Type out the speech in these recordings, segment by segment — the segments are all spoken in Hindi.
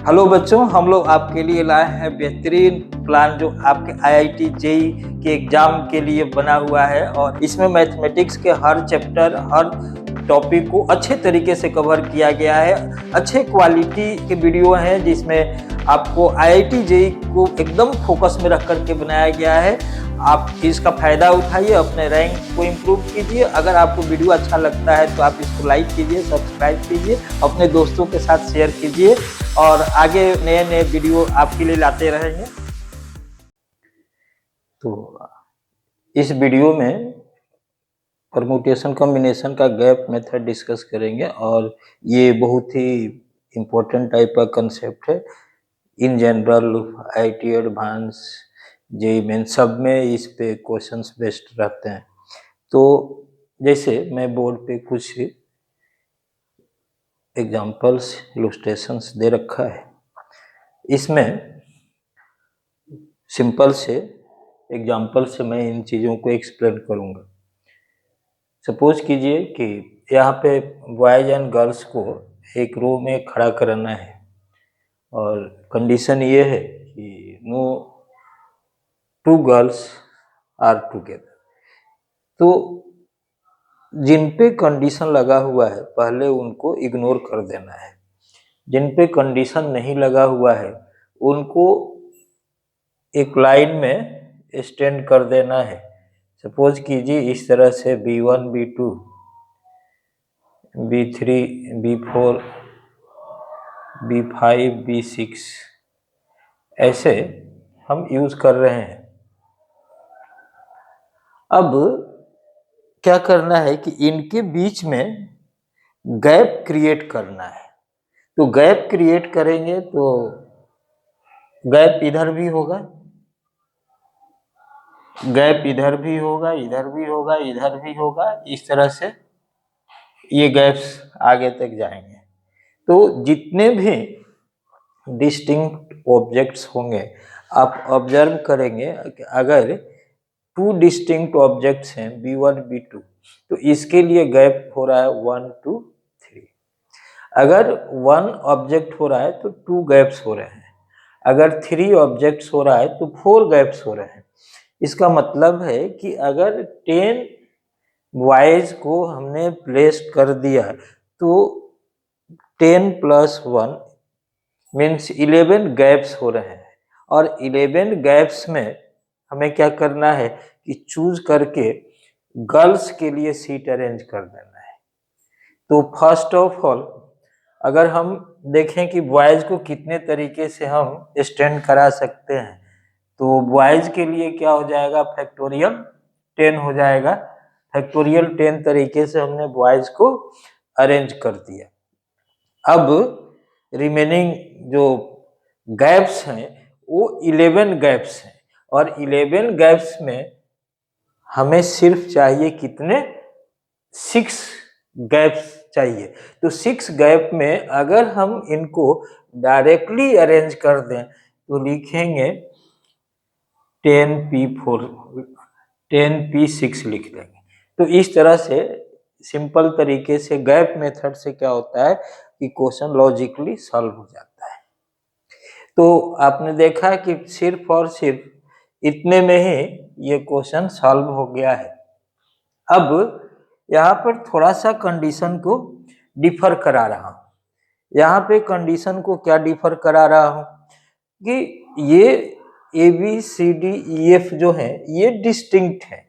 हेलो बच्चों, हम लोग आपके लिए लाए हैं बेहतरीन प्लान जो आपके आईआईटी जेई के एग्जाम के लिए बना हुआ है। और इसमें मैथमेटिक्स के हर चैप्टर, हर टॉपिक को अच्छे तरीके से कवर किया गया है। अच्छे क्वालिटी के वीडियो हैं जिसमें आपको आईआईटी जेई को एकदम फोकस में रख करके बनाया गया है। आप इसका फायदा उठाइए, अपने रैंक को इम्प्रूव कीजिए। अगर आपको वीडियो अच्छा लगता है तो आप इसको लाइक कीजिए, सब्सक्राइब कीजिए, अपने दोस्तों के साथ शेयर कीजिए और आगे नए नए वीडियो आपके लिए लाते रहेंगे। तो इस वीडियो में परमुटेशन कॉम्बिनेशन का गैप मेथड डिस्कस करेंगे और ये बहुत ही इम्पोर्टेंट टाइप का कंसेप्ट है। In general IIT advance JEE main सब में इस पे क्वेश्चंस बेस्ड रहते हैं। तो जैसे मैं बोर्ड पे कुछ एग्जांपल्स इलस्ट्रेशंस दे रखा है, इसमें सिंपल से एग्जांपल से मैं इन चीज़ों को एक्सप्लेन करूँगा। सपोज कीजिए कि यहाँ पे बॉयज एंड गर्ल्स को एक रो में खड़ा करना है और कंडीशन ये है कि no two girls are together. तो जिन पे कंडीशन लगा हुआ है पहले उनको इग्नोर कर देना है, जिन पे कंडीशन नहीं लगा हुआ है उनको एक लाइन में स्टैंड कर देना है। सपोज कीजिए इस तरह से B1, B2, B3, B4, B5, B6 ऐसे हम यूज कर रहे हैं। अब क्या करना है कि इनके बीच में गैप क्रिएट करना है। तो गैप क्रिएट करेंगे तो गैप इधर भी होगा, गैप इधर भी होगा, इधर भी होगा, इधर भी होगा। इस तरह से ये गैप्स आगे तक जाएंगे। तो जितने भी डिस्टिंक्ट ऑब्जेक्ट्स होंगे आप ऑब्जर्व करेंगे कि अगर टू डिस्टिंक्ट ऑब्जेक्ट्स हैं B1, B2, तो इसके लिए गैप हो रहा है 1, 2, 3। अगर 1 ऑब्जेक्ट हो रहा है तो 2 गैप्स हो रहे हैं। अगर 3 ऑब्जेक्ट्स हो रहा है तो 4 गैप्स हो रहे हैं। इसका मतलब है कि अगर 10 बॉयज को हमने प्लेस कर दिया तो 10 + 1 मीन्स 11 गैप्स हो रहे हैं। और 11 गैप्स में हमें क्या करना है कि चूज करके गर्ल्स के लिए सीट अरेंज कर देना है। तो फर्स्ट ऑफ ऑल अगर हम देखें कि बॉयज को कितने तरीके से हम स्टैंड करा सकते हैं, तो बॉयज के लिए क्या हो जाएगा, फैक्टोरियल 10 हो जाएगा। फैक्टोरियल 10 तरीके से हमने बॉयज को अरेंज कर दिया। अब रिमेनिंग जो गैप्स हैं वो 11 गैप्स हैं और 11 गैप्स में हमें सिर्फ चाहिए कितने, 6 गैप्स चाहिए। तो 6 गैप में अगर हम इनको डायरेक्टली अरेंज कर दें तो लिखेंगे 10P4, 10P6 लिख देंगे। तो इस तरह से सिंपल तरीके से गैप मेथड से क्या होता है कि क्वेश्चन लॉजिकली सॉल्व हो जाता है। तो आपने देखा कि सिर्फ और सिर्फ इतने में ही ये क्वेश्चन सॉल्व हो गया है। अब यहाँ पर थोड़ा सा कंडीशन को डिफर करा रहा हूँ। यहाँ पे कंडीशन को क्या डिफर करा रहा हूँ कि ये ABCDEF जो है ये डिस्टिंक्ट है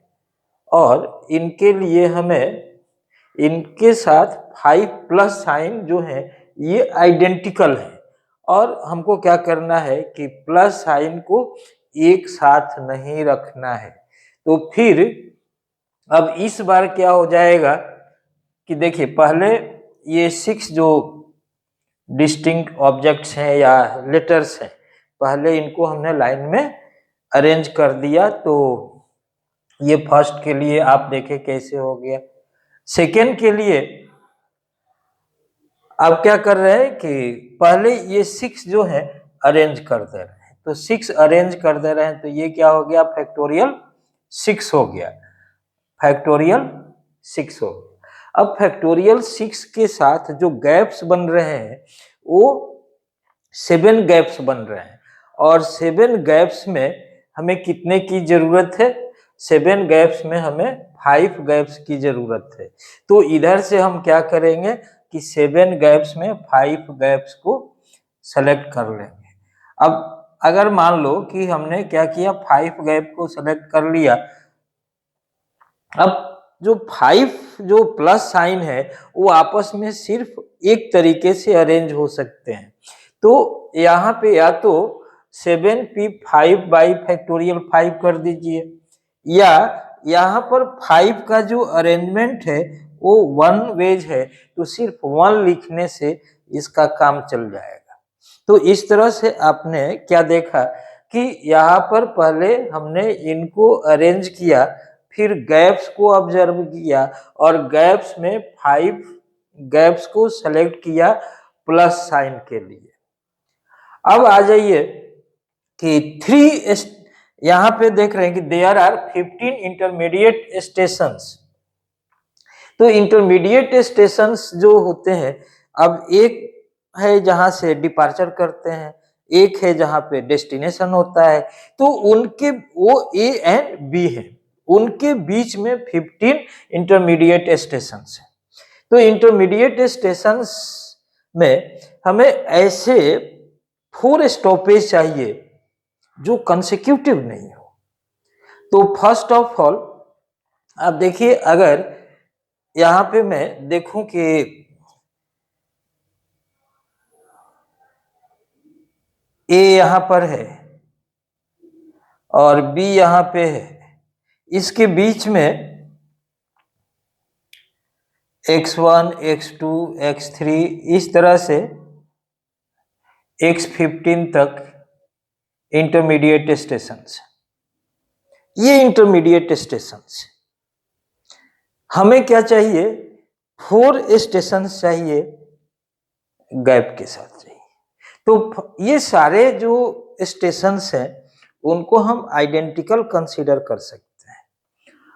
और इनके लिए हमें इनके साथ 5+ साइन जो है ये आइडेंटिकल है। और हमको क्या करना है कि प्लस साइन को एक साथ नहीं रखना है। तो फिर अब इस बार क्या हो जाएगा कि देखिए पहले ये 6 जो डिस्टिंक्ट ऑब्जेक्ट्स हैं या लेटर्स हैं, पहले इनको हमने लाइन में अरेंज कर दिया। तो ये फर्स्ट के लिए आप देखें कैसे हो गया। सेकेंड के लिए आप क्या कर रहे हैं कि पहले ये 6 जो है अरेंज कर दे रहे हैं। तो 6 अरेंज कर दे रहे हैं तो ये क्या हो गया, फैक्टोरियल 6 हो गया, फैक्टोरियल 6 हो गया। अब फैक्टोरियल 6 के साथ जो गैप्स बन रहे हैं वो 7 गैप्स बन रहे हैं और 7 गैप्स में हमें कितने की जरूरत है? 7 गैप्स में हमें 5 गैप्स की जरूरत है। तो इधर से हम क्या करेंगे कि 7 गैप्स में 5 गैप्स को सेलेक्ट कर लेंगे। अब अगर मान लो कि हमने क्या किया, 5 गैप को सेलेक्ट कर लिया, अब जो 5 जो प्लस साइन है वो आपस में सिर्फ एक तरीके से अरेंज हो सकते हैं। तो यहाँ पे या तो 7p5/5 कर दीजिए, या यहाँ पर 5 का जो अरेंजमेंट है वो 1 वेज है, तो सिर्फ 1 लिखने से इसका काम चल जाएगा। तो इस तरह से आपने क्या देखा कि यहाँ पर पहले हमने इनको अरेंज किया, फिर गैप्स को ऑब्जर्व किया और गैप्स में 5 गैप्स को सेलेक्ट किया प्लस साइन के लिए। अब आ जाइए कि 3 यहाँ पे देख रहे हैं कि देयर आर 15 इंटरमीडिएट स्टेशंस। तो इंटरमीडिएट स्टेशंस जो होते हैं, अब एक है जहां से डिपार्चर करते हैं, एक है जहां पे डेस्टिनेशन होता है, तो उनके वो ए एंड बी है, उनके बीच में 15 इंटरमीडिएट स्टेशंस है। तो इंटरमीडिएट स्टेशंस में हमें ऐसे 4 स्टॉपेज चाहिए जो कंसेक्यूटिव नहीं हो। तो फर्स्ट ऑफ ऑल आप देखिए, अगर यहाँ पे मैं देखूं कि ए यहाँ पर है और बी यहाँ पे है, इसके बीच में x1, x2, x3 इस तरह से x15 तक इंटरमीडिएट स्टेशंस। ये इंटरमीडिएट स्टेशंस हमें क्या चाहिए, 4 स्टेशंस चाहिए गैप के साथ चाहिए। तो ये सारे जो स्टेशंस हैं उनको हम आइडेंटिकल कंसीडर कर सकते हैं।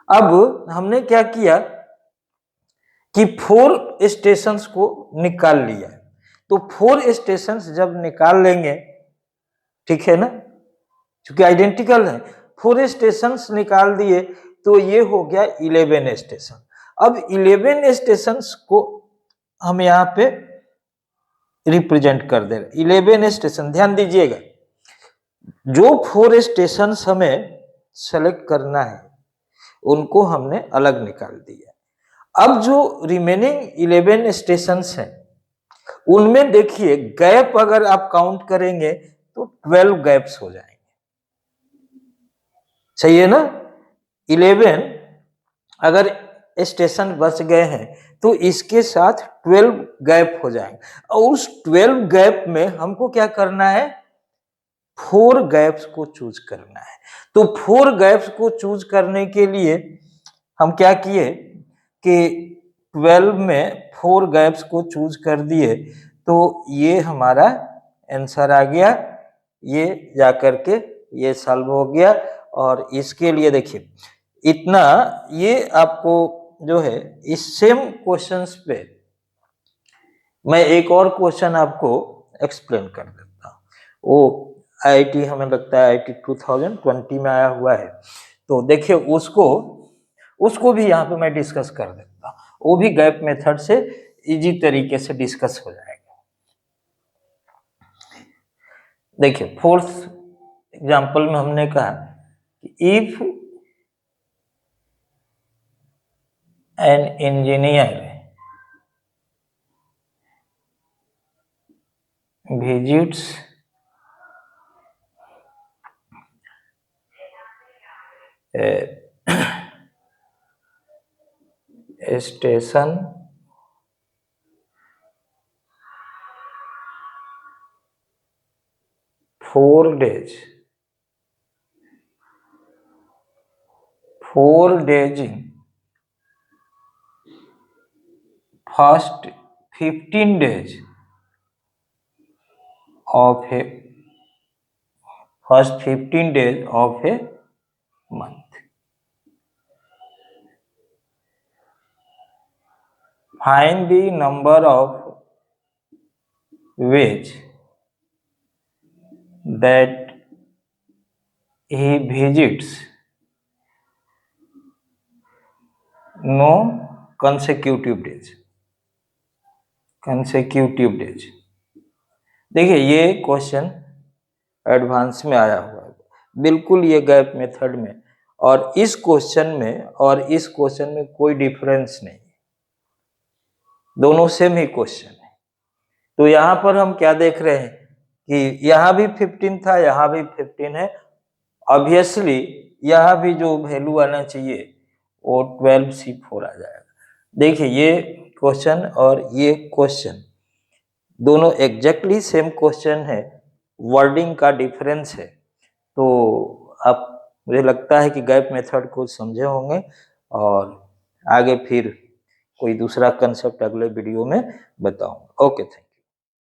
अब हमने क्या किया कि 4 स्टेशंस को निकाल लिया। तो 4 स्टेशंस जब निकाल लेंगे, ठीक है ना, क्योंकि आइडेंटिकल है, 4 स्टेशंस निकाल दिए तो ये हो गया 11 स्टेशन। अब 11 स्टेशंस को हम यहाँ पे रिप्रेजेंट कर दे रहे। 11 स्टेशन, ध्यान दीजिएगा, जो 4 स्टेशन हमें सेलेक्ट करना है उनको हमने अलग निकाल दिया। अब जो रिमेनिंग 11 स्टेशन हैं उनमें देखिए गैप अगर आप काउंट करेंगे तो 12 गैप्स हो जाएंगे, सही है ना। 11 अगर स्टेशन बच गए हैं तो इसके साथ 12 गैप हो जाएंगे, और उस 12 गैप में हमको क्या करना है, 4 गैप्स को चूज करना है। तो 4 गैप्स को चूज करने के लिए हम क्या किए कि 12 में 4 गैप्स को चूज कर दिए, तो ये हमारा आंसर आ गया। ये जाकर के ये सॉल्व हो गया। और इसके लिए देखिए इतना, ये आपको जो है इस सेम क्वेश्चंस पे मैं एक और क्वेश्चन आपको एक्सप्लेन कर देता हूँ। वो आईआईटी हमें लगता है आईआईटी 2020 में आया हुआ है, तो देखिए उसको भी यहाँ पे मैं डिस्कस कर देता हूँ। वो भी गैप मेथड से इजी तरीके से डिस्कस हो जाएगा। देखिए 4th एग्जाम्पल में हमने कहा कि if an engineer visits a station four days in first 15 days of a month. Find the number of ways that he visits no consecutive days. देखिए ये क्वेश्चन एडवांस में आया हुआ है, बिल्कुल ये गैप मेथड में, और इस क्वेश्चन में कोई डिफरेंस नहीं, दोनों सेम ही क्वेश्चन है। तो यहाँ पर हम क्या देख रहे हैं कि यहाँ भी 15 था, यहाँ भी 15 है, ऑब्वियसली यहाँ भी जो वैल्यू आना चाहिए वो 12C4 आ जाएगा। देखिए ये क्वेश्चन और ये क्वेश्चन दोनों एग्जैक्टली सेम क्वेश्चन है, वर्डिंग का डिफरेंस है। तो आप, मुझे लगता है कि गैप मेथड को समझे होंगे, और आगे फिर कोई दूसरा कंसेप्ट अगले वीडियो में बताऊंगा। Okay, thank you.